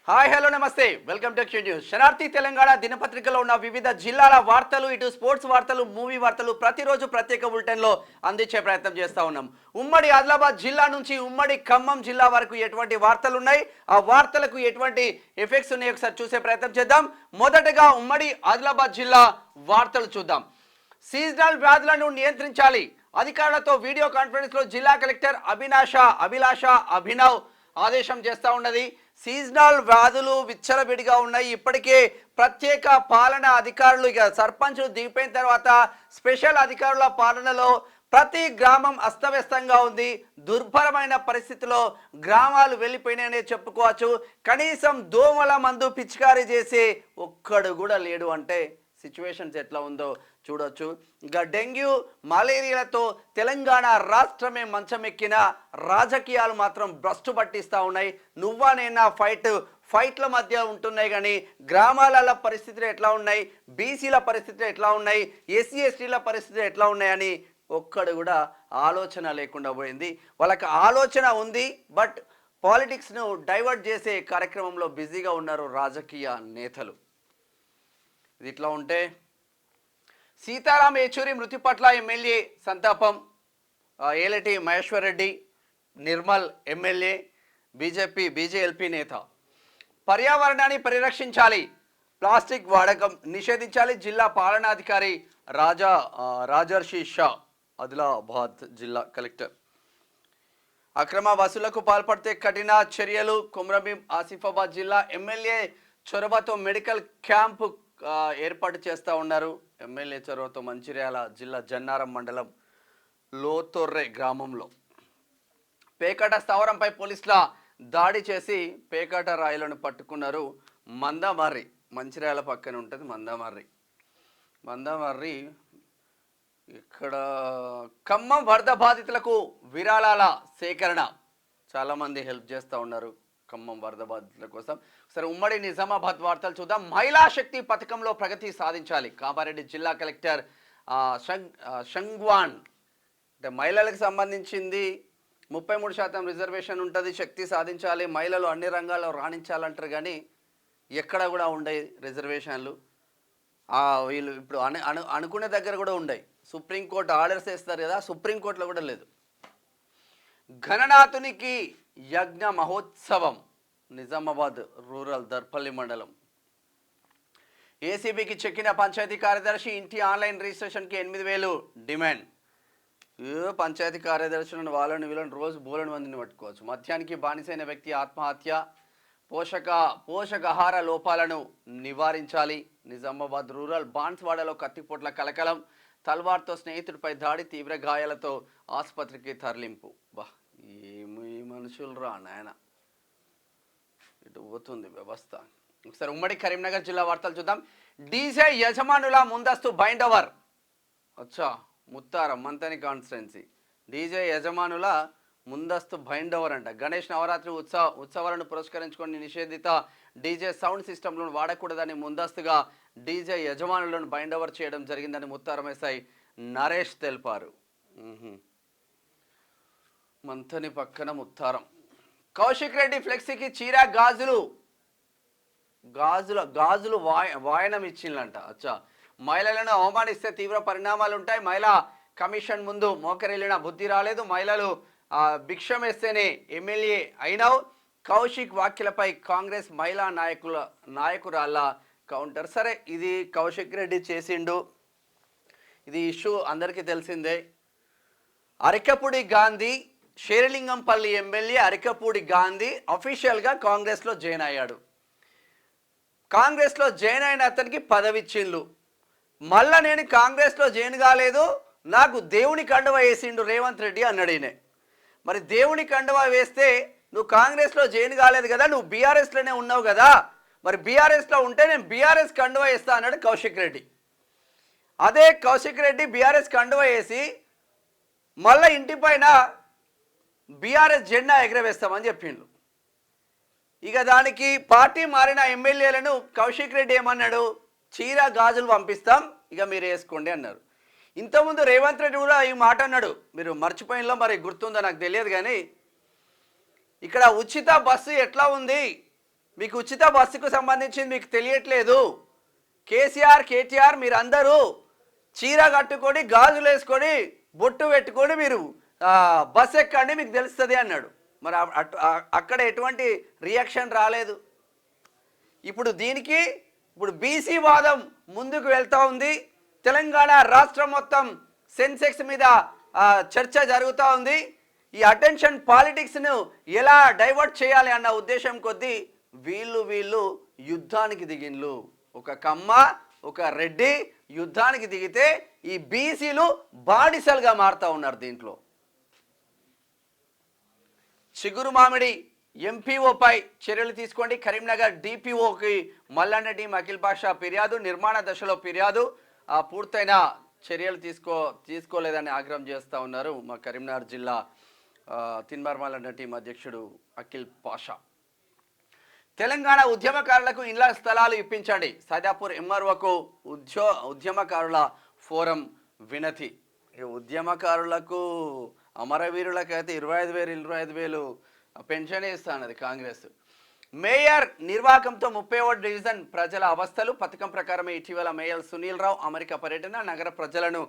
Hi hello నమస్తే welcome to Q news. Shanarthi Telangana దినపత్రికలో ఉన్న వివిధ జిల్లాల వార్తలు, ఇటు స్పోర్ట్స్ వార్తలు, మూవీ వార్తలు ప్రతిరోజు ప్రత్యేక బులెటిన్లో అందించే ప్రయత్నం చేస్తూ ఉన్నాం. ఉమ్మడి ఆదిలాబాద్ జిల్లా నుంచి ఉమ్మడి ఖమ్మం జిల్లా వరకు ఎటువంటి వార్తలు ఉన్నాయి, ఆ వార్తలకు ఎటువంటి ఎఫెక్ట్స్ ఉన్నాయి ఒకసారి చూసే ప్రయత్నం చేద్దాం. మొదటగా ఉమ్మడి ఆదిలాబాద్ జిల్లా వార్తలు చూద్దాం. సీజనల్ వ్యాధులను నియంత్రించాలి. అధికారులతో వీడియో కాన్ఫరెన్స్ లో జిల్లా కలెక్టర్ అభిలాష అభినవ్ ఆదేశం చేస్తూ ఉన్నది. సీజనల్ వ్యాధులు విచ్చలవిడిగా ఉన్నాయి. ఇప్పటికే ప్రత్యేక పాలన అధికారులు ఇక సర్పంచులు దిగిపోయిన తర్వాత స్పెషల్ అధికారుల పాలనలో ప్రతి గ్రామం అస్తవ్యస్తంగా ఉంది. దుర్భరమైన పరిస్థితిలో గ్రామాలు వెళ్ళిపోయినాయనే చెప్పుకోవచ్చు. కనీసం దోమల మందు పిచికారీ చేసి ఒక్కడు కూడా లేడు అంటే సిచ్యువేషన్స్ ఎట్లా ఉందో చూడొచ్చు. ఇక డెంగ్యూ మలేరియాలతో తెలంగాణ రాష్ట్రమే మంచమెక్కిన రాజకీయాలు మాత్రం భ్రష్టు పట్టిస్తూ ఉన్నాయి. నువ్వా నేనా ఫైట్ల మధ్య ఉంటున్నాయి, కానీ గ్రామాల పరిస్థితులు ఎట్లా ఉన్నాయి, బీసీల పరిస్థితులు ఎట్లా ఉన్నాయి, ఎస్సీ ఎస్టీల పరిస్థితులు ఎట్లా ఉన్నాయని ఒక్కడు కూడా ఆలోచన లేకుండా పోయింది. వాళ్ళకి ఆలోచన ఉంది, బట్ పాలిటిక్స్ను డైవర్ట్ చేసే కార్యక్రమంలో బిజీగా ఉన్నారు రాజకీయ నేతలు. ఇది ఇట్లా ఉంటే సీతారాం ఏచూరి మృతి పట్ల ఎమ్మెల్యే సంతాపం. ఏలటి మహేశ్వర్ రెడ్డి నిర్మల్ ఎమ్మెల్యే బీజేఎల్పీ నేత. పర్యావరణాన్ని పరిరక్షించాలి, ప్లాస్టిక్ వాడకం నిషేధించాలి. జిల్లా పాలనాధికారి రాజర్షి షా ఆదిలాబాద్ జిల్లా కలెక్టర్. అక్రమ వసూళ్లకు పాల్పడితే కఠిన చర్యలు. కుమ్రభీం ఆసిఫాబాద్ జిల్లా ఎమ్మెల్యే చొరవతో మెడికల్ క్యాంపు ఏర్పాటు చేస్తూ ఉన్నారు. ఎమ్మెల్యే చొరవతో మంచిర్యాల జిల్లా జన్నారం మండలం లోతొర్రె గ్రామంలో పేకాట స్థావరంపై పోలీసుల దాడి చేసి పేకాట రాయిలను పట్టుకున్నారు. మందమర్రి మంచిర్యాల పక్కన ఉంటుంది. మందమర్రి ఇక్కడ ఖమ్మం వరద బాధితులకు విరాళాల సేకరణ చాలామంది హెల్ప్ చేస్తూ ఉన్నారు ఖమ్మం వరద బాధితుల కోసం. సరే, ఉమ్మడి నిజామాబాద్ వార్తలు చూద్దాం. మహిళా శక్తి పథకంలో ప్రగతి సాధించాలి. కామారెడ్డి జిల్లా కలెక్టర్ షంగ్వాన్. అంటే మహిళలకు సంబంధించింది 33% రిజర్వేషన్ ఉంటుంది, శక్తి సాధించాలి, మహిళలు అన్ని రంగాల్లో రాణించాలంటారు, కానీ ఎక్కడ కూడా ఉండే రిజర్వేషన్లు వీళ్ళు ఇప్పుడు అనుకునే దగ్గర కూడా ఉన్నాయి. సుప్రీంకోర్టు ఆర్డర్స్ వేస్తారు కదా, సుప్రీంకోర్టులో కూడా లేదు. గణనాథునికి యజ్ఞ మహోత్సవం నిజామాబాద్ రూరల్ దర్పల్లి మండలం. ఏసీబీకి చెక్కిన పంచాయతీ కార్యదర్శి. ఇంటి ఆన్లైన్ రిజిస్ట్రేషన్కి 8,000 డిమాండ్. పంచాయతీ కార్యదర్శులను వాళ్ళని వీళ్ళని రోజు బోలని మందిని పట్టుకోవచ్చు. మద్యానికి బానిసైన వ్యక్తి ఆత్మహత్య. పోషకాహార లోపాలను నివారించాలి. నిజామాబాద్ రూరల్ బాన్స్వాడలో కత్తిపోట్ల కలకలం. తల్వార్తో స్నేహితుడిపై దాడి, తీవ్ర గాయాలతో ఆసుపత్రికి తరలింపు. బా ఏమి మనుషులు రా నాయన, ఇటు పోతుంది వ్యవస్థ. ఒకసారి ఉమ్మడి కరీంనగర్ జిల్లా వార్తలు చూద్దాం. డీజే యజమానుల ముందస్తు bind over. Muttaram Manthani constituency DJ యజమానుల ముందస్తు బైండ్ ఓవర్ అంట. గణేష్ నవరాత్రి ఉత్సవాలను పురస్కరించుకొని నిషేధిత డీజే సౌండ్ సిస్టమ్లను వాడకూడదని ముందస్తుగా డీజే యజమానులను బైండ్ ఓవర్ చేయడం జరిగిందని ముత్తారం ఎస్ఐ నరేష్ తెలిపారు. మంతని పక్కన ముత్తారం. కౌశిక్ రెడ్డి ఫ్లెక్సీకి చీర గాజులు వాయనం ఇచ్చిందంట. మహిళలను అవమానిస్తే తీవ్ర పరిణామాలు ఉంటాయి. మహిళా కమిషన్ ముందు మోకరిల్లిన బుద్ధి రాలేదు. మహిళలు భిక్షం వేస్తేనే ఎమ్మెల్యే అయినావు. కౌశిక్ వ్యాఖ్యలపై కాంగ్రెస్ మహిళా నాయకురాళ్ళ కౌంటర్. సరే, ఇది కౌశిక్ రెడ్డి చేసిండు, ఇది ఇష్యూ అందరికీ తెలిసిందే. అరికపూడి గాంధీ, షేరిలింగంపల్లి ఎమ్మెల్యే అరికపూడి గాంధీ అఫీషియల్గా కాంగ్రెస్లో జాయిన్ అయ్యాడు. కాంగ్రెస్లో జాయిన్ అయిన అతనికి పదవి ఇచ్చిండు. మళ్ళా నేను కాంగ్రెస్లో జాయిన్ కాలేదు, నాకు దేవుని కండువా వేసిండు రేవంత్ రెడ్డి అన్నాడు ఈయన. మరి దేవుని కండువా వేస్తే నువ్వు కాంగ్రెస్లో జాయిన్ కాలేదు కదా, నువ్వు బీఆర్ఎస్లోనే ఉన్నావు కదా, మరి బీఆర్ఎస్లో ఉంటే నేను బీఆర్ఎస్ కండువా వేస్తా అన్నాడు కౌశిక్ రెడ్డి. అదే కౌశిక్ రెడ్డి బీఆర్ఎస్ కండువా వేసి మళ్ళీ ఇంటి పైన బీఆర్ఎస్ జెండా ఎగరవేస్తామని చెప్పిండు. ఇక దానికి పార్టీ మారిన ఎమ్మెల్యేలను కౌశిక్ రెడ్డి ఏమన్నాడు, చీర గాజులు పంపిస్తాం, ఇక మీరు వేసుకోండి అన్నారు. ఇంతకుముందు రేవంత్ రెడ్డి కూడా ఈ మాట అన్నాడు, మీరు మర్చిపోయినలో మరి గుర్తుందో నాకు తెలియదు, కానీ ఇక్కడ ఉచిత బస్సు ఎట్లా ఉంది, మీకు ఉచిత బస్సుకు సంబంధించింది మీకు తెలియట్లేదు. కేసీఆర్ కేటీఆర్ మీరందరూ చీర కట్టుకొని గాజులు వేసుకొని బొట్టు పెట్టుకొని మీరు బస్ ఎక్కండి మీకు తెలుస్తుంది అన్నాడు. మరి అక్కడ ఎటువంటి రియాక్షన్ రాలేదు. ఇప్పుడు దీనికి బీసీ వాదం ముందుకు వెళ్తూ ఉంది. తెలంగాణ రాష్ట్రం మొత్తం సెన్సెక్స్ మీద చర్చ జరుగుతూ ఉంది. ఈ అటెన్షన్ పాలిటిక్స్ను ఎలా డైవర్ట్ చేయాలి అన్న ఉద్దేశం కొద్దీ వీళ్ళు యుద్ధానికి దిగిండ్లు. ఒక కమ్మ ఒక రెడ్డి యుద్ధానికి దిగితే ఈ బీసీలు బాడిసలుగా మారుతూ ఉన్నారు. దీంట్లో చిగురు మామిడి ఎంపీఓపై చర్యలు తీసుకోండి. కరీంనగర్ డిపిఓకి మల్లన్న టీం అఖిల్ పాషా ఫిర్యాదు. నిర్మాణ దశలో ఫిర్యాదు పూర్తయిన చర్యలు తీసుకోలేదని ఆగ్రహం చేస్తూ ఉన్నారు మా కరీంనగర్ జిల్లా తిన్మార్ మల్లన్న టీం అధ్యక్షుడు అఖిల్ పాషా. తెలంగాణ ఉద్యమకారులకు ఇళ్ల స్థలాలు ఇప్పించండి. సైదాపూర్ ఎంఆర్ఓకు ఉద్యమకారుల ఫోరం వినతి. ఉద్యమకారులకు అమరవీరులకైతే 25,000 పెన్షన్ ఇస్తానది కాంగ్రెస్. మేయర్ నిర్వాహకంతో 31వ డివిజన్ ప్రజల అవస్థలు. పథకం ప్రకారమే ఇటీవల మేయర్ సునీల్ రావు అమెరికా పర్యటన. నగర ప్రజలను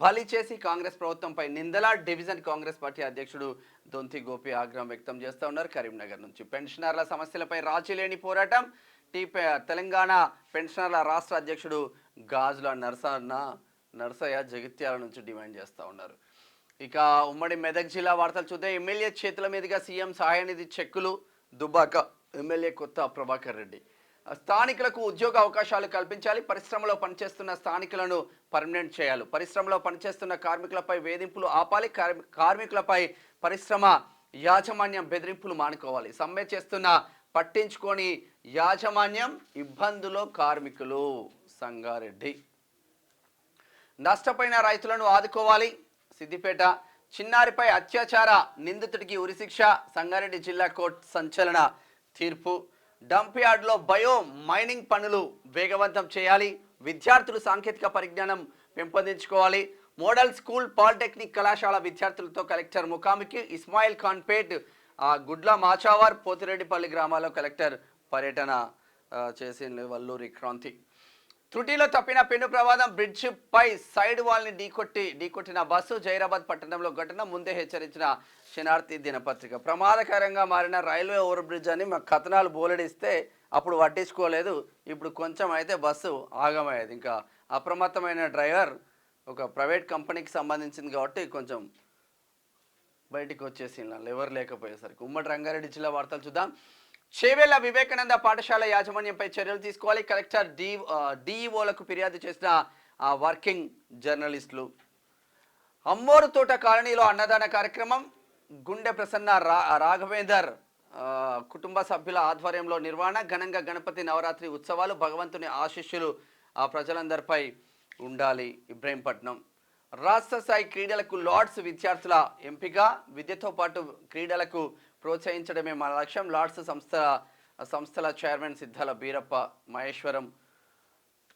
బలి చేసి కాంగ్రెస్ ప్రభుత్వంపై నిందల. డివిజన్ కాంగ్రెస్ పార్టీ అధ్యక్షుడు దొంతి గోపి ఆగ్రహం వ్యక్తం చేస్తూ ఉన్నారు. కరీంనగర్ నుంచి పెన్షనర్ల సమస్యలపై రాజీ లేని పోరాటం. తెలంగాణ పెన్షనర్ల రాష్ట్ర అధ్యక్షుడు గాజుల నరసయ్య జగిత్యాల నుంచి డిమాండ్ చేస్తూ ఉన్నారు. ఇక ఉమ్మడి మెదక్ జిల్లా వార్తలు చూద్దాం. ఎమ్మెల్యే చేతుల మీదుగా సీఎం సహాయనిధి చెక్కులు. దుబ్బాక ఎమ్మెల్యే కొత్త ప్రభాకర్ రెడ్డి. స్థానికులకు ఉద్యోగ అవకాశాలు కల్పించాలి. పరిశ్రమలో పనిచేస్తున్న స్థానికులను పర్మనెంట్ చేయాలి. పరిశ్రమలో పనిచేస్తున్న కార్మికులపై వేధింపులు ఆపాలి. కార్మికులపై పరిశ్రమ యాజమాన్యం బెదిరింపులు మానుకోవాలి. సమ్మె చేస్తున్న పట్టించుకొని యాజమాన్యం ఇబ్బందులో కార్మికులు. సంగారెడ్డి. నష్టపోయిన రైతులను ఆదుకోవాలి. సిద్దిపేట. చిన్నారిపై అత్యాచార నిందితుడికి ఉరిశిక్ష. సంగారెడ్డి జిల్లా కోర్టు సంచలన తీర్పు. డంప్ యార్డ్లో బయో మైనింగ్ పనులు వేగవంతం చేయాలి. విద్యార్థులు సాంకేతిక పరిజ్ఞానం పెంపొందించుకోవాలి. మోడల్ స్కూల్ పాలిటెక్నిక్ కళాశాల విద్యార్థులతో కలెక్టర్ ముఖాముఖి. ఇస్మాయిల్ ఖాన్పేట్, గుడ్ల మాచావర్, పోతిరెడ్డిపల్లి గ్రామాల్లో కలెక్టర్ పర్యటన చేసిన వల్లూరి క్రాంతి. త్రుటిలో తప్పిన పెను ప్రమాదం. బ్రిడ్జ్ పై సైడ్ వాల్ని ఢీకొట్టిన బస్సు. జైరాబాద్ పట్టణంలో ఘటన ముందే హెచ్చరించిన శనార్థి దినపత్రిక. ప్రమాదకరంగా మారిన రైల్వే ఓవర్ బ్రిడ్జ్ అని మా కథనాలు బోలెడిస్తే అప్పుడు పట్టించుకోలేదు. ఇప్పుడు కొంచెం అయితే బస్సు ఆగమయ్యేది. ఇంకా అప్రమత్తమైన డ్రైవర్ ఒక ప్రైవేట్ కంపెనీకి సంబంధించింది కాబట్టి కొంచెం బయటికి వచ్చేసి ఎవరు లేకపోయేసరికి. ఉమ్మడి రంగారెడ్డి జిల్లా వార్తలు చూద్దాం. చేవెళ్ల వివేకానంద పాఠశాల యాజమాన్యంపై చర్యలు తీసుకోవాలి. కలెక్టర్ డిఈఓలకు ఫిర్యాదు చేసిన వర్కింగ్ జర్నలిస్టులు. అమ్మోరు తోట కాలనీలో అన్నదాన కార్యక్రమం. గుండె ప్రసన్న రాఘవేందర్ కుటుంబ సభ్యుల ఆధ్వర్యంలో నిర్వహణ. ఘనంగా గణపతి నవరాత్రి ఉత్సవాలు. భగవంతుని ఆశీస్సులు ప్రజలందరిపై ఉండాలి. ఇబ్రహీంపట్నం. రాష్ట్ర స్థాయి క్రీడలకు లార్డ్స్ విద్యార్థుల ఎంపిక. విద్యతో పాటు క్రీడలకు ప్రోత్సహించడమే మన లక్ష్యం. లార్డ్స్ సంస్థల చైర్మన్ సిద్ధాల బీరప్ప మహేశ్వరం.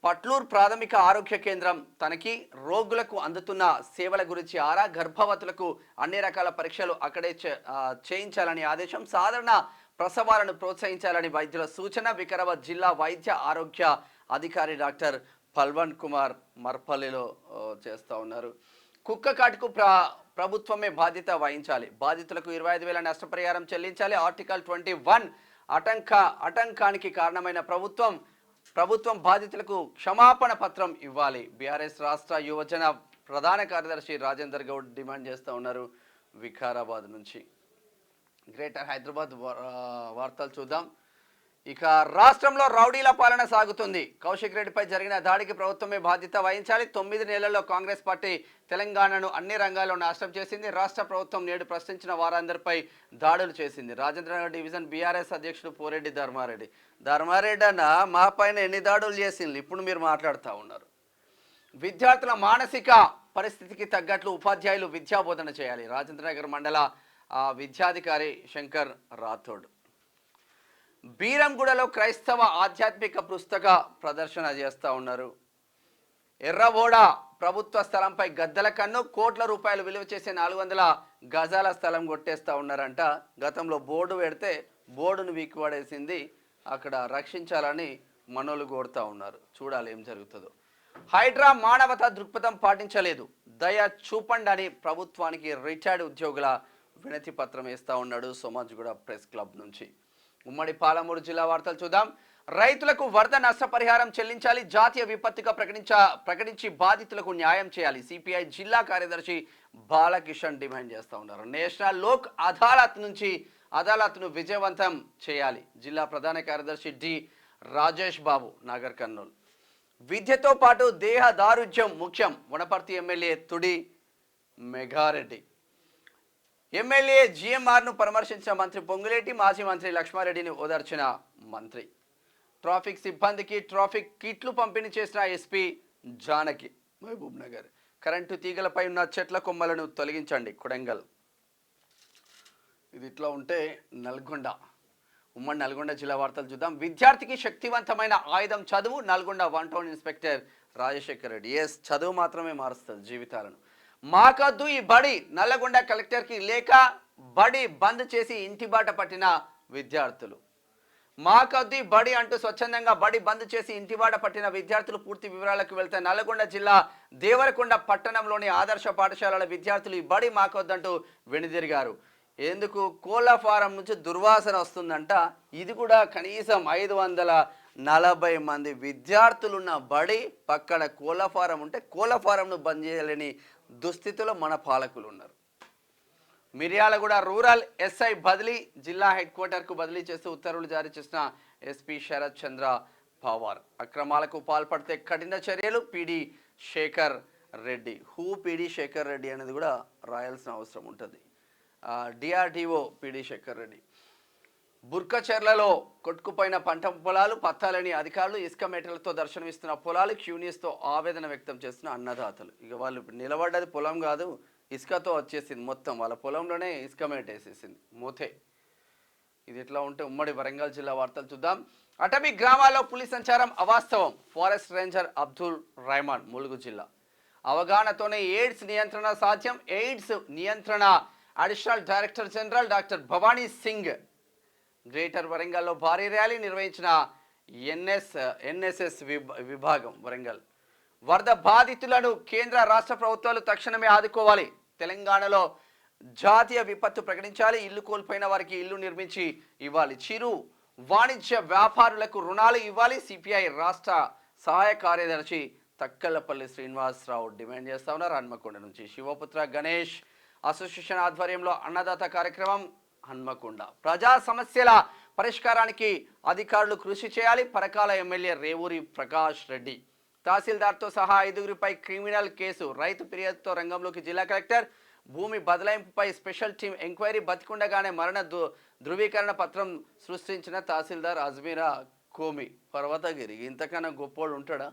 పట్లూరు ప్రాథమిక ఆరోగ్య కేంద్రం తనకి. రోగులకు అందుతున్న సేవల గురించి ఆరా. గర్భవతులకు అన్ని రకాల పరీక్షలు అక్కడే చేయించాలని ఆదేశం. సాధారణ ప్రసవాలను ప్రోత్సహించాలని వైద్యుల సూచన. వికారాబాద్ జిల్లా వైద్య ఆరోగ్య అధికారి డాక్టర్ పల్వన్ కుమార్ మర్పల్లిలో చేస్తూ ఉన్నారు. కుక్క కాటుకు ప్రభుత్వమే బాధ్యత వహించాలి. బాధితులకు 25,000 నష్టపరిహారం చెల్లించాలి. ఆర్టికల్ 21 ఆటంకానికి కారణమైన ప్రభుత్వం బాధితులకు క్షమాపణ పత్రం ఇవ్వాలి. బీఆర్ఎస్ రాష్ట్ర యువజన ప్రధాన కార్యదర్శి రాజేందర్ గౌడ్ డిమాండ్ చేస్తూ ఉన్నారు. వికారాబాద్ నుంచి. గ్రేటర్ హైదరాబాద్ వార్తలు చూద్దాం. ఇక రాష్ట్రంలో రౌడీల పాలన సాగుతుంది. కౌశిక్ రెడ్డిపై జరిగిన దాడికి ప్రభుత్వమే బాధ్యత వహించాలి. 9 నెలల్లో కాంగ్రెస్ పార్టీ తెలంగాణను అన్ని రంగాల్లో నాశనం చేసింది. రాష్ట్ర ప్రభుత్వం నేడు ప్రశ్నించిన వారందరిపై దాడులు చేసింది. రాజేంద్రనగర్ డివిజన్ బీఆర్ఎస్ అధ్యక్షుడు పోరెడ్డి ధర్మారెడ్డి అన్న మా పైన ఎన్ని దాడులు చేసింది ఇప్పుడు మీరు మాట్లాడుతూ ఉన్నారు. విద్యార్థుల మానసిక పరిస్థితికి తగ్గట్లు ఉపాధ్యాయులు విద్యాబోధన చేయాలి. రాజేంద్రనగర్ మండల విద్యాధికారి శంకర్ రాథోడ్. బీరంగూడలో క్రైస్తవ ఆధ్యాత్మిక పుస్తక ప్రదర్శన చేస్తూ ఉన్నారు. ఎర్రబోడ ప్రభుత్వ స్థలంపై గద్దల కన్ను. కోట్ల రూపాయలు విలువ చేసే 400 గజాల స్థలం కొట్టేస్తూ ఉన్నారంట. గతంలో బోర్డు పెడితే బోర్డును వీకిపడేసింది అక్కడ రక్షించాలని మనోళ్ళు కోరుతా ఉన్నారు. చూడాలి ఏం జరుగుతుందో. హైడ్రా మానవతా దృక్పథం పాటించలేదు, దయ చూపండి అని ప్రభుత్వానికి రిటైర్డ్ ఉద్యోగుల వినతి పత్రం వేస్తూ ఉన్నాడు సోమాజిగూడ ప్రెస్ క్లబ్ నుంచి. ఉమ్మడి పాలమూరు జిల్లా వార్తలు చూద్దాం. రైతులకు వరద నష్టపరిహారం చెల్లించాలి, జాతీయ విపత్తుగా ప్రకటించి బాధితులకు న్యాయం చేయాలి. సిపిఐ జిల్లా కార్యదర్శి బాలకిషన్ డిమాండ్ చేస్తూ ఉన్నారు. నేషనల్ లోక్ అదాలత్ను విజయవంతం చేయాలి. జిల్లా ప్రధాన కార్యదర్శి డి రాజేష్ బాబు నాగర్ కర్నూలు. విద్యతో పాటు దేహ దారుఢ్యం ముఖ్యం, వనపర్తి ఎమ్మెల్యే తుడి మెగారెడ్డి. ఎమ్మెల్యే జిఎంఆర్ను పరామర్శించిన మంత్రి పొంగులేటి, మాజీ మంత్రి లక్ష్మారెడ్డిని ఓదార్చిన మంత్రి. ట్రాఫిక్ సిబ్బందికి ట్రాఫిక్ కిట్లు పంపిణీ చేసిన ఎస్పీ జానకి. మహబూబ్ నగర్ కరెంటు తీగలపై ఉన్న చెట్ల కొమ్మలను తొలగించండి కొడంగల్. ఇది ఇట్లా ఉంటే ఉమ్మడి నల్గొండ జిల్లా వార్తలు చూద్దాం. విద్యార్థికి శక్తివంతమైన ఆయుధం చదువు, నల్గొండ 1 టౌన్ ఇన్స్పెక్టర్ రాజశేఖర్ రెడ్డి. చదువు మాత్రమే మారుస్తుంది జీవితాలను. మాకద్దు ఈ బడి, నల్లగొండ కలెక్టర్కి లేక బడి బంద్ చేసి ఇంటి బాట పట్టిన విద్యార్థులు. మాకద్దు ఈ బడి అంటూ స్వచ్ఛందంగా బడి బంద్ చేసి ఇంటిబాట పట్టిన విద్యార్థులు. పూర్తి వివరాలకు వెళ్తే నల్లగొండ జిల్లా దేవరకొండ పట్టణంలోని ఆదర్శ పాఠశాలల విద్యార్థులు ఈ బడి మాకొద్దంటూ వెనుదిరిగారు. ఎందుకు? కోళ్ల ఫారం నుంచి దుర్వాసన వస్తుందంట. ఇది కూడా కనీసం 540 మంది విద్యార్థులున్న బడి పక్కన కోళ్ల ఫారం ఉంటే కోళ్ల ఫారంను బంద్ చేయలేని దుస్థితిలో మన పాలకులు ఉన్నారు. మిర్యాలగూడ రూరల్ ఎస్ఐ బదిలీ, జిల్లా హెడ్ క్వార్టర్కు బదిలీ చేస్తూ ఉత్తర్వులు జారీ చేసిన ఎస్పీ శరత్ చంద్ర పవార్. అక్రమాలకు పాల్పడితే కఠిన చర్యలు, పీడీ శేఖర్ రెడ్డి. పీడీ శేఖర్ రెడ్డి అనేది కూడా రాయాల్సిన అవసరం ఉంటుంది. DRDO PD Shekhar Reddy. బుర్కచెర్లలో కొట్టుకుపోయిన పంట పొలాలు, పత్తాలని అధికారులు, ఇసుక మేటలతో దర్శనమిస్తున్న పొలాలు, క్యూనియస్తో ఆవేదన వ్యక్తం చేస్తున్న అన్నదాతలు. ఇక వాళ్ళు నిలబడ్డది పొలం కాదు, ఇసుకతో వచ్చేసింది మొత్తం. వాళ్ళ పొలంలోనే ఇసుక మేట వేసేసింది మూతే. ఇది ఎట్లా ఉంటే ఉమ్మడి వరంగల్ జిల్లా వార్తలు చూద్దాం. అటవీ గ్రామాల్లో పులి సంచారం అవాస్తవం, ఫారెస్ట్ రేంజర్ అబ్దుల్ రెహమాన్. ములుగు జిల్లా అవగాహనతోనే ఎయిడ్స్ నియంత్రణ సాధ్యం, ఎయిడ్స్ నియంత్రణ additional director general doctor Bhavani Singh. Greater వరంగల్లో భారీ ర్యాలీ నిర్వహించిన ఎన్ఎస్ఎస్ విభాగం వరంగల్. వరద బాధితులను కేంద్ర రాష్ట్ర ప్రభుత్వాలు తక్షణమే ఆదుకోవాలి. తెలంగాణలో జాతీయ విపత్తు ప్రకటించాలి. ఇల్లు కోల్పోయిన వారికి ఇల్లు నిర్మించి ఇవ్వాలి. చిరు వాణిజ్య వ్యాపారులకు రుణాలు ఇవ్వాలి. సిపిఐ రాష్ట్ర సహాయ కార్యదర్శి తక్కలపల్లి శ్రీనివాసరావు డిమాండ్ చేస్తా ఉన్నారు. హన్మకొండ నుంచి శివపుత్ర గణేష్ అసోసియేషన్ ఆధ్వర్యంలో అన్నదాత కార్యక్రమం హన్మకొండ. ప్రజా సమస్యల పరిష్కారానికి అధికారులు కృషి చేయాలి. పరకాల ఎమ్మెల్యే రేవూరి ప్రకాష్ రెడ్డి. తహసీల్దార్తో సహా 5గురిపై క్రిమినల్ కేసు. రైతు ఫిర్యాదుతో రంగంలోకి జిల్లా కలెక్టర్. భూమి బదలాయింపుపై స్పెషల్ టీం ఎంక్వైరీ. బతికుండగానే మరణ ధృవీకరణ పత్రం సృష్టించిన తహసీల్దార్ అజ్మీరా కోమి. పర్వతగిరి ఇంతకన్నా గొప్పోడు ఉంటాడా?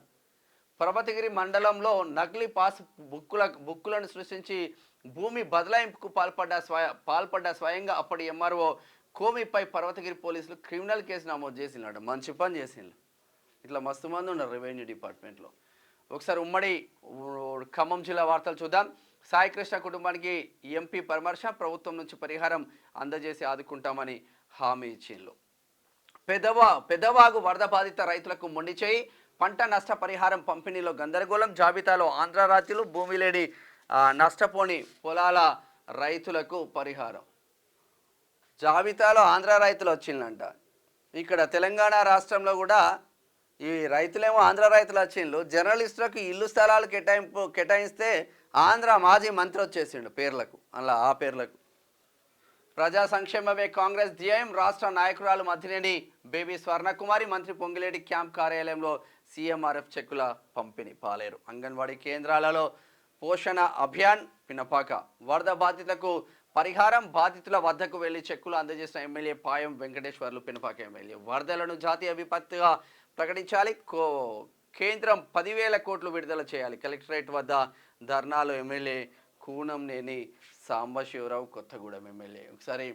పర్వతగిరి మండలంలో నకిలీ పాస్ బుక్కులను సృష్టించి భూమి బదలాయింపుకు పాల్పడ్డ స్వయంగా అప్పటి ఎంఆర్ఓ కోమిపై పర్వతగిరి పోలీసులు క్రిమినల్ కేసు నమోదు చేసినాడు. మంచి పని చేసిండు. ఇట్లా మస్తు మంది ఉన్నారు రెవెన్యూ డిపార్ట్మెంట్లో. ఒకసారి ఉమ్మడి ఖమ్మం జిల్లా వార్తలు చూద్దాం. సాయికృష్ణ కుటుంబానికి ఎంపీ పరామర్శ, ప్రభుత్వం నుంచి పరిహారం అందజేసి ఆదుకుంటామని హామీ ఇచ్చిండ్రు. పెదవాగు వరద బాధిత రైతులకు మొండి చేయి, పంట నష్ట పరిహారం పంపిణీలో గందరగోళం. జాబితాలో ఆంధ్ర రైతులు, భూమి లేని నష్టపోని పొలాల రైతులకు పరిహారం. జాబితాలో ఆంధ్ర రైతులు వచ్చిందంట. ఇక్కడ తెలంగాణ రాష్ట్రంలో కూడా ఈ రైతులేమో ఆంధ్ర రైతులు వచ్చిండ్రు. జర్నలిస్టులకు ఇల్లు స్థలాలు కేటాయిస్తే ఆంధ్ర మాజీ మంత్రి వచ్చేసిండు పేర్లకు, అలా ఆ పేర్లకు. ప్రజా సంక్షేమమే కాంగ్రెస్ ధ్యేయం. రాష్ట్ర నాయకురాలు మధ్యనేని బేబీ స్వర్ణకుమారి. మంత్రి పొంగిలేటి క్యాంప్ కార్యాలయంలో సీఎంఆర్ఎఫ్ చెక్కుల పంపిణీ. పాలేరు అంగన్వాడీ కేంద్రాలలో పోషణ అభియాన్. పినపాక వరద బాధితులకు పరిహారం. బాధితుల వద్దకు వెళ్లి చెక్కులు అందజేసిన ఎమ్మెల్యే పాయం వెంకటేశ్వర్లు. పినపాక ఎమ్మెల్యే వరదలను జాతీయ విపత్తుగా ప్రకటించాలి. కేంద్రం 10,000 కోట్లు విడుదల చేయాలి. కలెక్టరేట్ వద్ద ధర్నాలు. MLA Kunamneni Sambasivarao Kothagudem MLA. ఒకసారి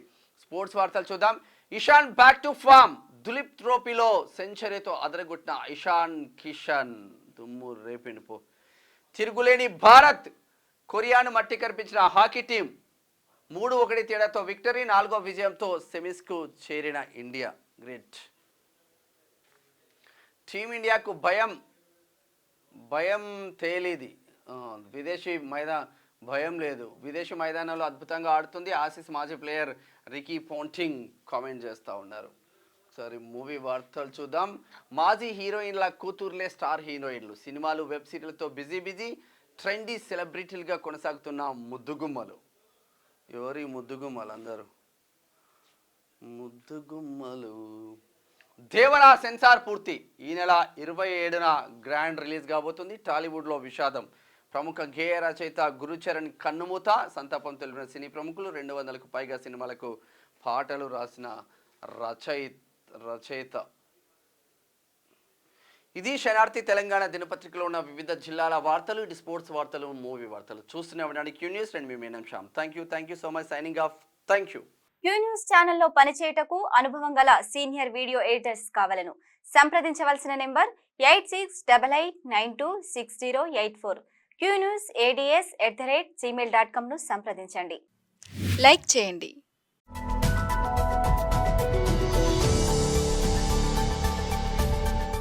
స్పోర్ట్స్ వార్తలు చూద్దాం. Ishan back to form. Duleep ట్రోఫీలో సెంచరీతో అదరగొట్టిన ఇషాన్ కిషన్ దుమ్ము రేపిండు. తిరుగులేని భారత్. కొరియాను మట్టి కనిపించిన హాకీ టీం 3-1 తేడాతో విక్టరీ. 4వ విజయంతో సెమీస్కు చేరిన ఇండియా. గ్రేట్. టీమిండియాకు భయం తేలిది. భయం లేదు, విదేశీ మైదానంలో అద్భుతంగా ఆడుతుంది. ఆసీస్ మాజీ ప్లేయర్ రికీ పాంటింగ్ కామెంట్ చేస్తూ ఉన్నారు. ఒకసారి మూవీ వార్తలు చూద్దాం. మాజీ హీరోయిన్ల కూతుర్లే స్టార్ హీరోయిన్లు, సినిమాలు వెబ్ సిరీస్లతో బిజీ ట్రెండీ సెలబ్రిటీలుగా కొనసాగుతున్న ముద్దుగుమ్మలు. ఎవరి ముద్దుగుమ్మలు? అందరూ ముద్దుగుమ్మలు. దేవరా సెన్సార్ పూర్తి. ఈ నెల 27న గ్రాండ్ రిలీజ్ కాబోతుంది. టాలీవుడ్లో విషాదం. ప్రముఖ గేయ రచయిత గురుచరణ్ కన్నుమూత. సంతాపం తెలిపిన సినీ ప్రముఖులు. 200కు పైగా సినిమాలకు పాటలు రాసిన రచయిత. ఇది శనార్థి తెలంగాణ దినపత్రికలో ఉన్న వివిధ జిల్లాల వార్తలు. ఇది స్పోర్ట్స్ వార్తలు, మూవీ వార్తలు. చూస్తూనే ఉండండి క్యూ న్యూస్. అండ్ మీ మీనం Shyam. Thank you so much. Signing off. Thank you. Q news ఛానల్లో పనిచేయటకు అనుభవం గల సీనియర్ వీడియో ఎడిటర్స్ కావాలను సంప్రదించవలసిన నెంబర్ 8688926084. qnewsads@gmail.com ను సంప్రదించండి. లైక్ చేయండి.